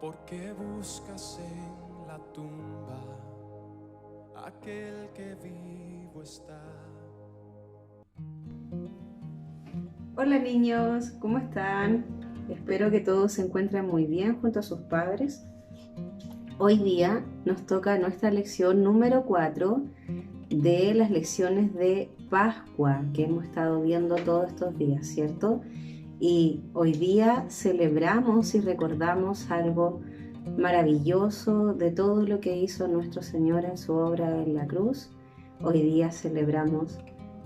¿Por qué buscas en la tumba aquel que vivo está? Hola niños, ¿cómo están? Espero que todos se encuentren muy bien junto a sus padres. Hoy día nos toca nuestra lección número 4 de las lecciones de Pascua que hemos estado viendo todos estos días, ¿cierto? Y hoy día celebramos y recordamos algo maravilloso de todo lo que hizo nuestro Señor en su obra en la cruz. Hoy día celebramos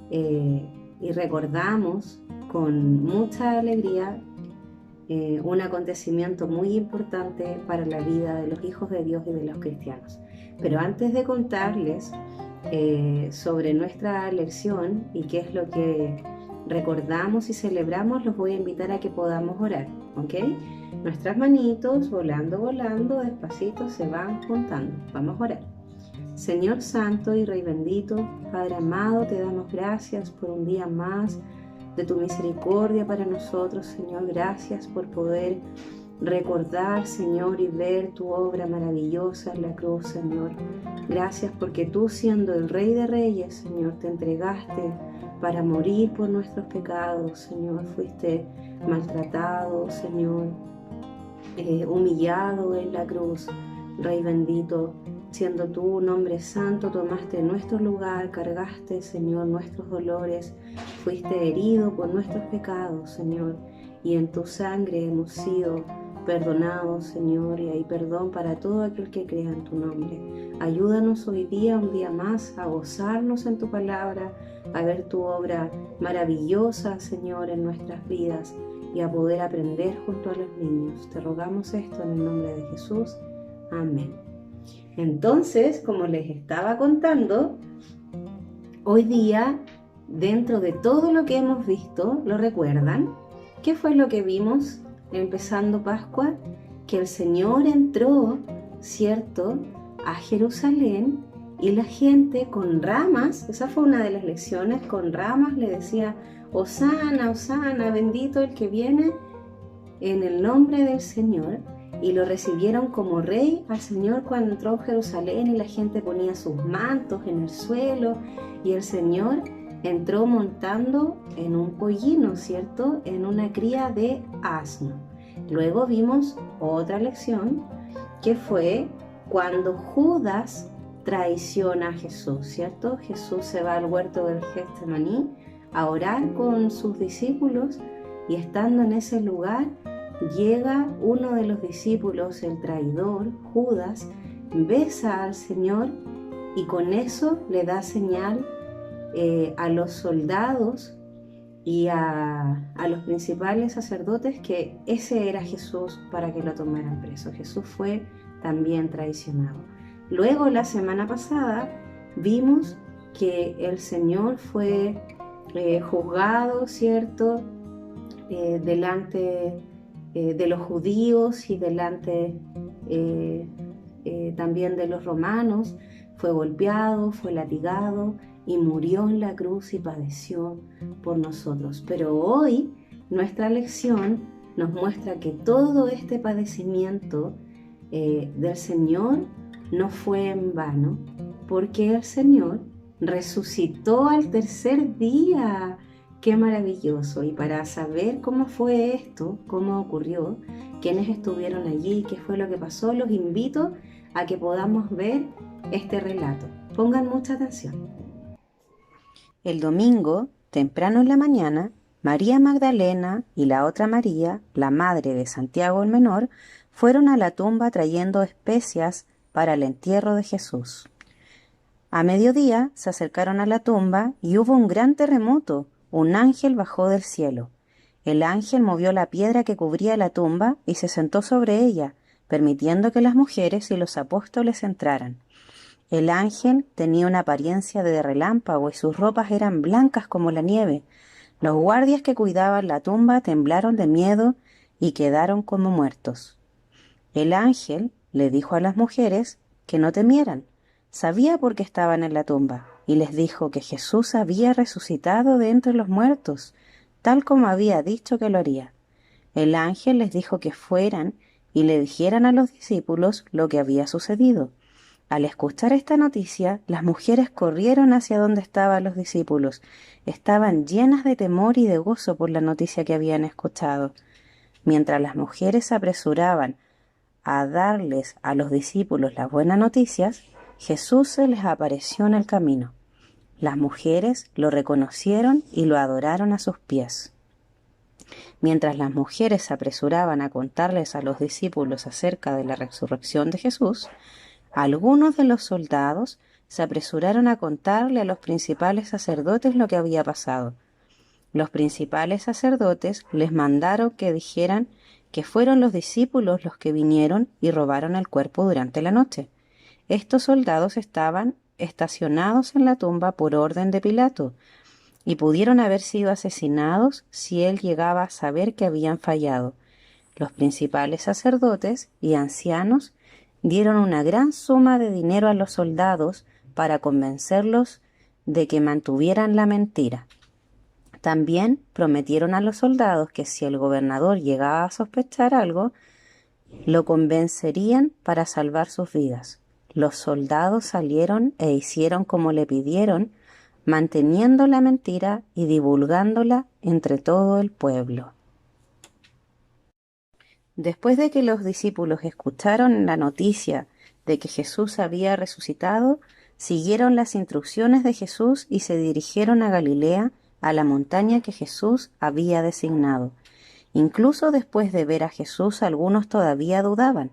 y recordamos con mucha alegría un acontecimiento muy importante para la vida de los hijos de Dios y de los cristianos. Pero antes de contarles sobre nuestra lección y qué es lo que recordamos y celebramos, los voy a invitar a que podamos orar, ¿ok? Nuestras manitos volando, volando, despacito se van juntando. Vamos a orar. Señor Santo y Rey bendito, Padre amado, te damos gracias por un día más de tu misericordia para nosotros, Señor. Gracias por poder recordar, Señor, y ver tu obra maravillosa en la cruz, Señor. Gracias porque tú, siendo el Rey de Reyes, Señor, te entregaste para morir por nuestros pecados, Señor. Fuiste maltratado, Señor, humillado en la cruz, Rey bendito. Siendo tú un hombre santo, tomaste nuestro lugar, cargaste, Señor, nuestros dolores, fuiste herido por nuestros pecados, Señor, y en tu sangre hemos sido perdonados, Señor, y hay perdón para todo aquel que crea en tu nombre. Ayúdanos hoy día, un día más, a gozarnos en tu palabra, a ver tu obra maravillosa, Señor, en nuestras vidas y a poder aprender junto a los niños. Te rogamos esto en el nombre de Jesús. Amén. Entonces, como les estaba contando, hoy día, dentro de todo lo que hemos visto, ¿lo recuerdan? ¿Qué fue lo que vimos empezando Pascua? Que el Señor entró, ¿cierto?, a Jerusalén y la gente con ramas, esa fue una de las lecciones, con ramas le decía: Hosana, Hosana, bendito el que viene en el nombre del Señor. Y lo recibieron como rey al Señor cuando entró a Jerusalén, y la gente ponía sus mantos en el suelo, y el Señor entró montando en un pollino, ¿cierto?, en una cría de asno. Luego vimos otra lección que fue cuando Judas traiciona a Jesús, ¿cierto? Jesús se va al huerto del Getsemaní a orar con sus discípulos, y estando en ese lugar llega uno de los discípulos, el traidor, Judas, besa al Señor y con eso le da señal a los soldados y a los principales sacerdotes que ese era Jesús para que lo tomaran preso. Jesús fue también traicionado. Luego, la semana pasada, vimos que el Señor fue juzgado, ¿cierto?, delante de los judíos y delante también de los romanos. Fue golpeado, fue latigado y murió en la cruz y padeció por nosotros. Pero hoy nuestra lección nos muestra que todo este padecimiento del Señor no fue en vano, porque el Señor resucitó al tercer día. ¡Qué maravilloso! Y para saber cómo fue esto, cómo ocurrió, quiénes estuvieron allí, qué fue lo que pasó, los invito a que podamos ver este relato. Pongan mucha atención. El domingo, temprano en la mañana, María Magdalena y la otra María, la madre de Santiago el Menor, fueron a la tumba trayendo especias para el entierro de Jesús. A mediodía se acercaron a la tumba y hubo un gran terremoto. Un ángel bajó del cielo. El ángel movió la piedra que cubría la tumba y se sentó sobre ella, permitiendo que las mujeres y los apóstoles entraran. El ángel tenía una apariencia de relámpago y sus ropas eran blancas como la nieve. Los guardias que cuidaban la tumba temblaron de miedo y quedaron como muertos. El ángel le dijo a las mujeres que no temieran. Sabía por qué estaban en la tumba y les dijo que Jesús había resucitado de entre los muertos, tal como había dicho que lo haría. El ángel les dijo que fueran y le dijeran a los discípulos lo que había sucedido. Al escuchar esta noticia, las mujeres corrieron hacia donde estaban los discípulos. Estaban llenas de temor y de gozo por la noticia que habían escuchado. Mientras las mujeres se apresuraban a darles a los discípulos las buenas noticias, Jesús se les apareció en el camino. Las mujeres lo reconocieron y lo adoraron a sus pies. Mientras las mujeres se apresuraban a contarles a los discípulos acerca de la resurrección de Jesús, algunos de los soldados se apresuraron a contarle a los principales sacerdotes lo que había pasado. Los principales sacerdotes les mandaron que dijeran que fueron los discípulos los que vinieron y robaron el cuerpo durante la noche. Estos soldados estaban estacionados en la tumba por orden de Pilato y pudieron haber sido asesinados si él llegaba a saber que habían fallado. Los principales sacerdotes y ancianos dieron una gran suma de dinero a los soldados para convencerlos de que mantuvieran la mentira. También prometieron a los soldados que si el gobernador llegaba a sospechar algo, lo convencerían para salvar sus vidas. Los soldados salieron e hicieron como le pidieron, manteniendo la mentira y divulgándola entre todo el pueblo. Después de que los discípulos escucharon la noticia de que Jesús había resucitado, siguieron las instrucciones de Jesús y se dirigieron a Galilea, a la montaña que Jesús había designado. Incluso después de ver a Jesús, algunos todavía dudaban,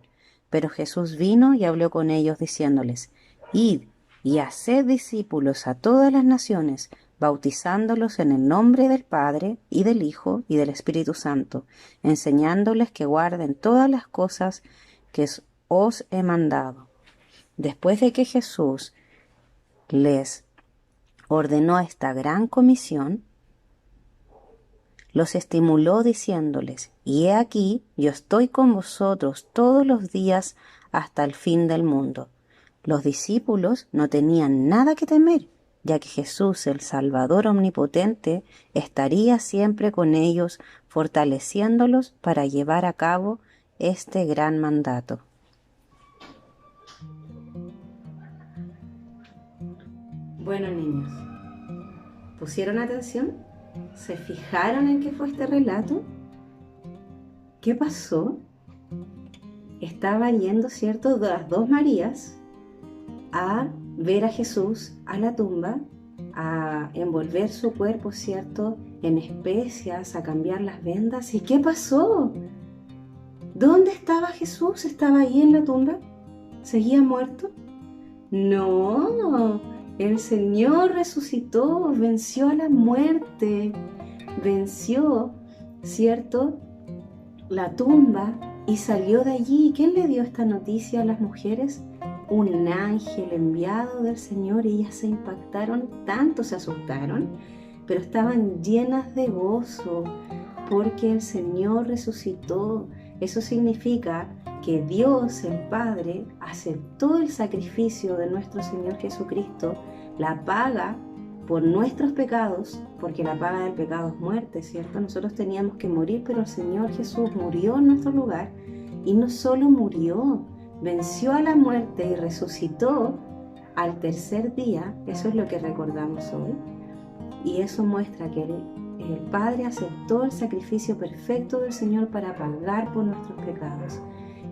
pero Jesús vino y habló con ellos diciéndoles: «Id y haced discípulos a todas las naciones, bautizándolos en el nombre del Padre, y del Hijo, y del Espíritu Santo, enseñándoles que guarden todas las cosas que os he mandado». Después de que Jesús les ordenó esta gran comisión, los estimuló diciéndoles: «Y he aquí, yo estoy con vosotros todos los días hasta el fin del mundo». Los discípulos no tenían nada que temer, ya que Jesús, el Salvador omnipotente, estaría siempre con ellos, fortaleciéndolos para llevar a cabo este gran mandato. Bueno, niños, ¿pusieron atención? ¿Se fijaron en qué fue este relato? ¿Qué pasó? Estaba yendo, ¿cierto?, las dos Marías a ver a Jesús a la tumba, a envolver su cuerpo, ¿cierto?, en especias, a cambiar las vendas. ¿Y qué pasó? ¿Dónde estaba Jesús? ¿Estaba ahí en la tumba? ¿Seguía muerto? No, el Señor resucitó, venció a la muerte, venció, ¿cierto?, la tumba y salió de allí. ¿Quién le dio esta noticia a las mujeres? Un ángel enviado del Señor. Ellas se impactaron tanto, se asustaron, pero estaban llenas de gozo porque el Señor resucitó. Eso significa que Dios, el Padre, aceptó el sacrificio de nuestro Señor Jesucristo, la paga por nuestros pecados, porque la paga del pecado es muerte, ¿cierto? Nosotros teníamos que morir, pero el Señor Jesús murió en nuestro lugar, y no solo murió, venció a la muerte y resucitó al tercer día. Eso es lo que recordamos hoy, y eso muestra que el Padre aceptó el sacrificio perfecto del Señor para pagar por nuestros pecados.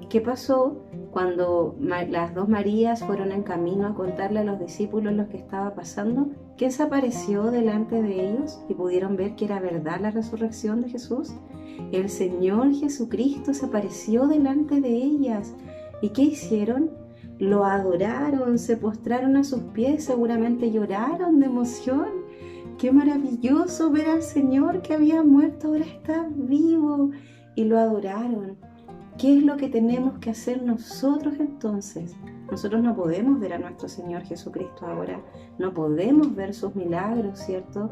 ¿Qué pasó cuando las dos Marías fueron en camino a contarle a los discípulos lo que estaba pasando? ¿Quién se apareció delante de ellos y pudieron ver que era verdad la resurrección de Jesús? El Señor Jesucristo se apareció delante de ellas. ¿Y qué hicieron? Lo adoraron, se postraron a sus pies, seguramente lloraron de emoción. ¡Qué maravilloso ver al Señor que había muerto, ahora está vivo! Y lo adoraron. ¿Qué es lo que tenemos que hacer nosotros entonces? Nosotros no podemos ver a nuestro Señor Jesucristo ahora, no podemos ver sus milagros, ¿cierto?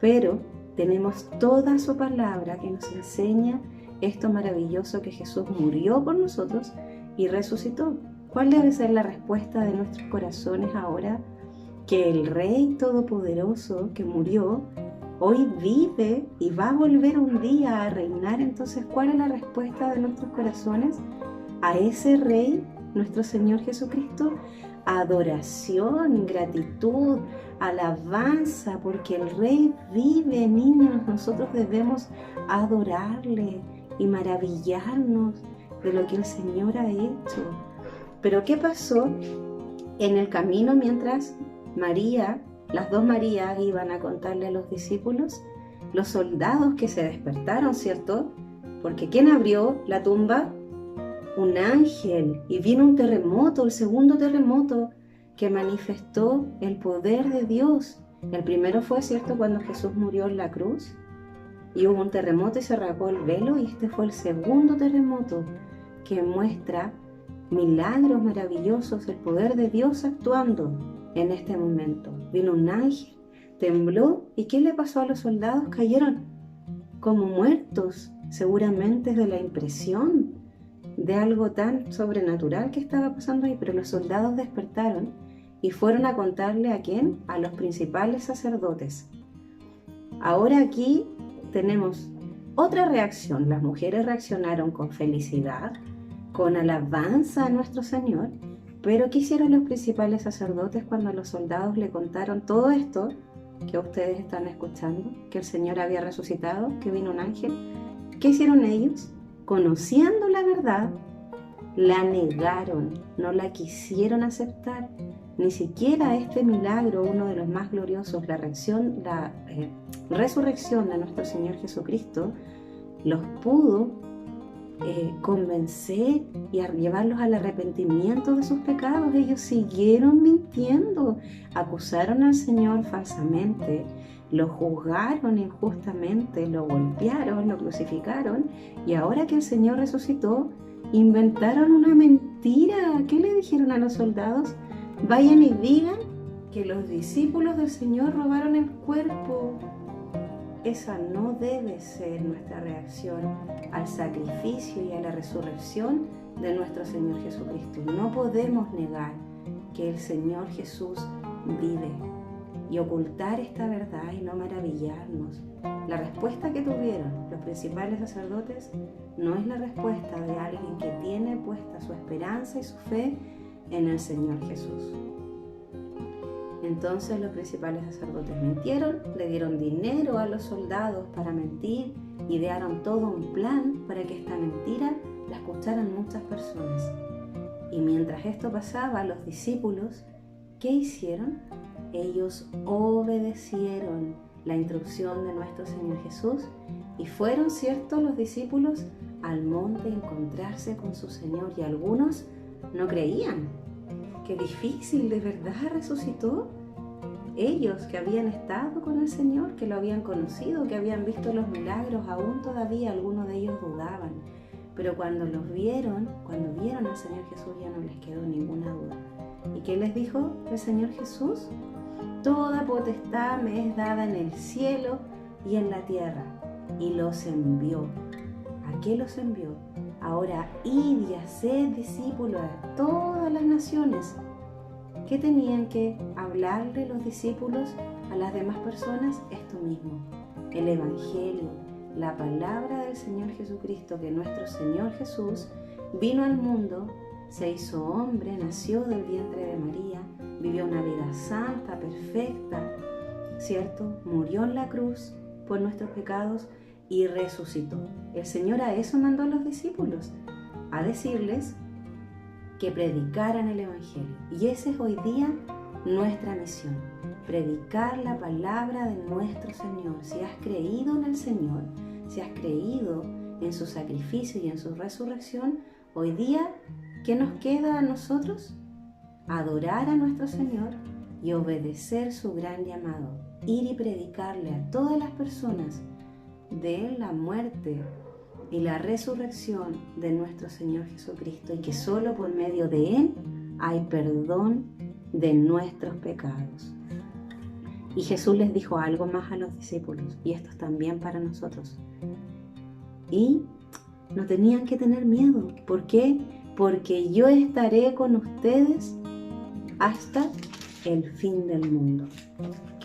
Pero tenemos toda su palabra que nos enseña esto maravilloso, que Jesús murió por nosotros y resucitó. ¿Cuál debe ser la respuesta de nuestros corazones ahora? Que el Rey Todopoderoso que murió hoy vive y va a volver un día a reinar. Entonces, ¿cuál es la respuesta de nuestros corazones a ese Rey, nuestro Señor Jesucristo? Adoración, gratitud, alabanza, porque el Rey vive, niños. Nosotros debemos adorarle y maravillarnos de lo que el Señor ha hecho. Pero ¿qué pasó en el camino mientras María, las dos Marías, iban a contarle a los discípulos? Los soldados que se despertaron, ¿cierto? Porque ¿quién abrió la tumba? Un ángel, y vino un terremoto, el segundo terremoto, que manifestó el poder de Dios. El primero fue, ¿cierto?, cuando Jesús murió en la cruz, y hubo un terremoto y se rasgó el velo, y este fue el segundo terremoto, que muestra milagros maravillosos, el poder de Dios actuando en este momento. Vino un ángel, tembló, ¿y qué le pasó a los soldados? Cayeron como muertos, seguramente de la impresión de algo tan sobrenatural que estaba pasando ahí. Pero los soldados despertaron y fueron a contarle ¿a quién? A los principales sacerdotes. Ahora aquí tenemos otra reacción. Las mujeres reaccionaron con felicidad, con alabanza a nuestro Señor. Pero ¿qué hicieron los principales sacerdotes cuando los soldados le contaron todo esto que ustedes están escuchando? Que el Señor había resucitado, que vino un ángel. ¿Qué hicieron ellos? Conociendo la verdad, la negaron, no la quisieron aceptar. Ni siquiera este milagro, uno de los más gloriosos, la resurrección de nuestro Señor Jesucristo, los pudo convencer y llevarlos al arrepentimiento de sus pecados. Ellos siguieron mintiendo, acusaron al Señor falsamente, lo juzgaron injustamente, lo golpearon, lo crucificaron, y ahora que el Señor resucitó, inventaron una mentira. ¿Qué le dijeron a los soldados? Vayan y digan que los discípulos del Señor robaron el cuerpo. Esa no debe ser nuestra reacción al sacrificio y a la resurrección de nuestro Señor Jesucristo. No podemos negar que el Señor Jesús vive y ocultar esta verdad y no maravillarnos. La respuesta que tuvieron los principales sacerdotes no es la respuesta de alguien que tiene puesta su esperanza y su fe en el Señor Jesús. Entonces los principales sacerdotes mintieron, le dieron dinero a los soldados para mentir, idearon todo un plan para que esta mentira la escucharan muchas personas. Y mientras esto pasaba, los discípulos, ¿qué hicieron? Ellos obedecieron la instrucción de nuestro Señor Jesús y fueron, ¿cierto?, los discípulos al monte a encontrarse con su Señor, y algunos no creían. Qué difícil, ¿de verdad resucitó? Ellos que habían estado con el Señor, que lo habían conocido, que habían visto los milagros, aún todavía algunos de ellos dudaban. Pero cuando vieron al Señor Jesús, ya no les quedó ninguna duda. ¿Y qué les dijo el Señor Jesús? Toda potestad me es dada en el cielo y en la tierra. Y los envió. ¿A qué los envió? Ahora id y haced discípulos a todas las naciones. ¿Qué tenían que hablarle los discípulos a las demás personas? Esto mismo, el Evangelio, la palabra del Señor Jesucristo, que nuestro Señor Jesús vino al mundo, se hizo hombre, nació del vientre de María, vivió una vida santa, perfecta, ¿cierto? Murió en la cruz por nuestros pecados y resucitó. El Señor a eso mandó a los discípulos, a decirles que predicaran el Evangelio. Y esa es hoy día nuestra misión, predicar la palabra de nuestro Señor. Si has creído en el Señor, si has creído en su sacrificio y en su resurrección, hoy día, ¿qué nos queda a nosotros? Adorar a nuestro Señor y obedecer su gran llamado, ir y predicarle a todas las personas de la muerte y la resurrección de nuestro Señor Jesucristo, y que solo por medio de Él hay perdón de nuestros pecados. Y Jesús les dijo algo más a los discípulos, y esto es también para nosotros. Y no tenían que tener miedo. ¿Por qué? Porque yo estaré con ustedes hasta el fin del mundo.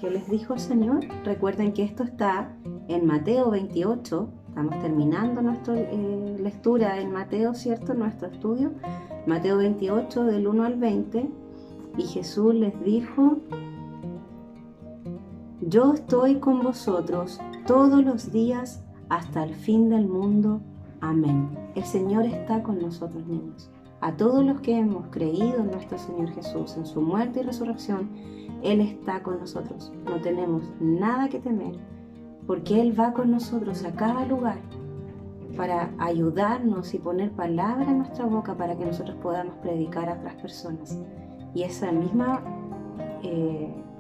¿Qué les dijo el Señor? Recuerden que esto está en Mateo 28. Estamos terminando nuestra lectura en Mateo, ¿cierto? Nuestro estudio. Mateo 28, del 1 al 20. Y Jesús les dijo: yo estoy con vosotros todos los días hasta el fin del mundo. Amén. El Señor está con nosotros, niños. A todos los que hemos creído en nuestro Señor Jesús, en su muerte y resurrección, Él está con nosotros. No tenemos nada que temer, porque Él va con nosotros a cada lugar para ayudarnos y poner palabra en nuestra boca para que nosotros podamos predicar a otras personas. Y esa misma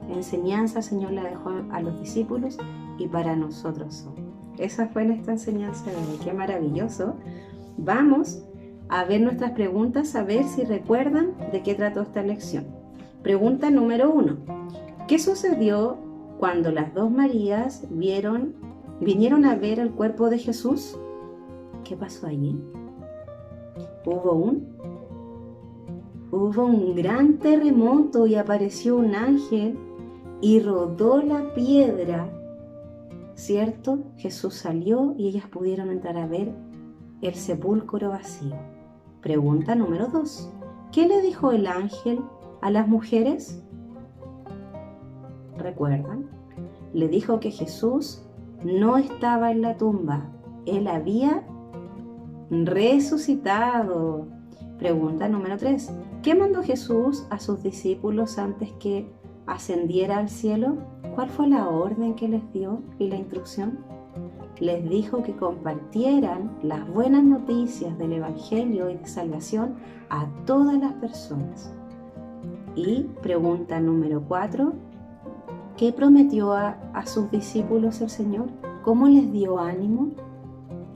enseñanza el Señor la dejó a los discípulos y para nosotros. Esa fue nuestra enseñanza de hoy. ¡Qué maravilloso! Vamos a ver nuestras preguntas, a ver si recuerdan de qué trató esta lección. Pregunta número 1. ¿Qué sucedió cuando las dos Marías vinieron a ver el cuerpo de Jesús? ¿Qué pasó allí? Hubo un gran terremoto y apareció un ángel y rodó la piedra, ¿cierto? Jesús salió y ellas pudieron entrar a ver el sepulcro vacío. Pregunta número 2. ¿Qué le dijo el ángel a las mujeres? ¿Recuerdan? Le dijo que Jesús no estaba en la tumba. Él había resucitado. Pregunta número 3. ¿Qué mandó Jesús a sus discípulos antes que ascendiera al cielo? ¿Cuál fue la orden que les dio y la instrucción? Les dijo que compartieran las buenas noticias del Evangelio y de salvación a todas las personas. Y pregunta número 4. ¿Qué prometió a sus discípulos el Señor? ¿Cómo les dio ánimo?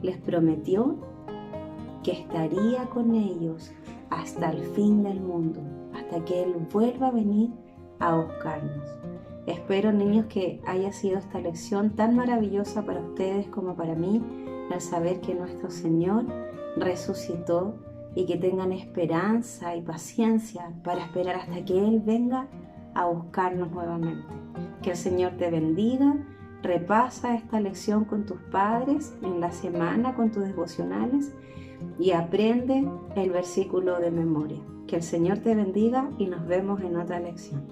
Les prometió que estaría con ellos hasta el fin del mundo, hasta que Él vuelva a venir a buscarnos. Espero, niños, que haya sido esta lección tan maravillosa para ustedes como para mí, al saber que nuestro Señor resucitó, y que tengan esperanza y paciencia para esperar hasta que Él venga a buscarnos nuevamente. Que el Señor te bendiga. Repasa esta lección con tus padres en la semana, con tus devocionales, y aprende el versículo de memoria. Que el Señor te bendiga y nos vemos en otra lección.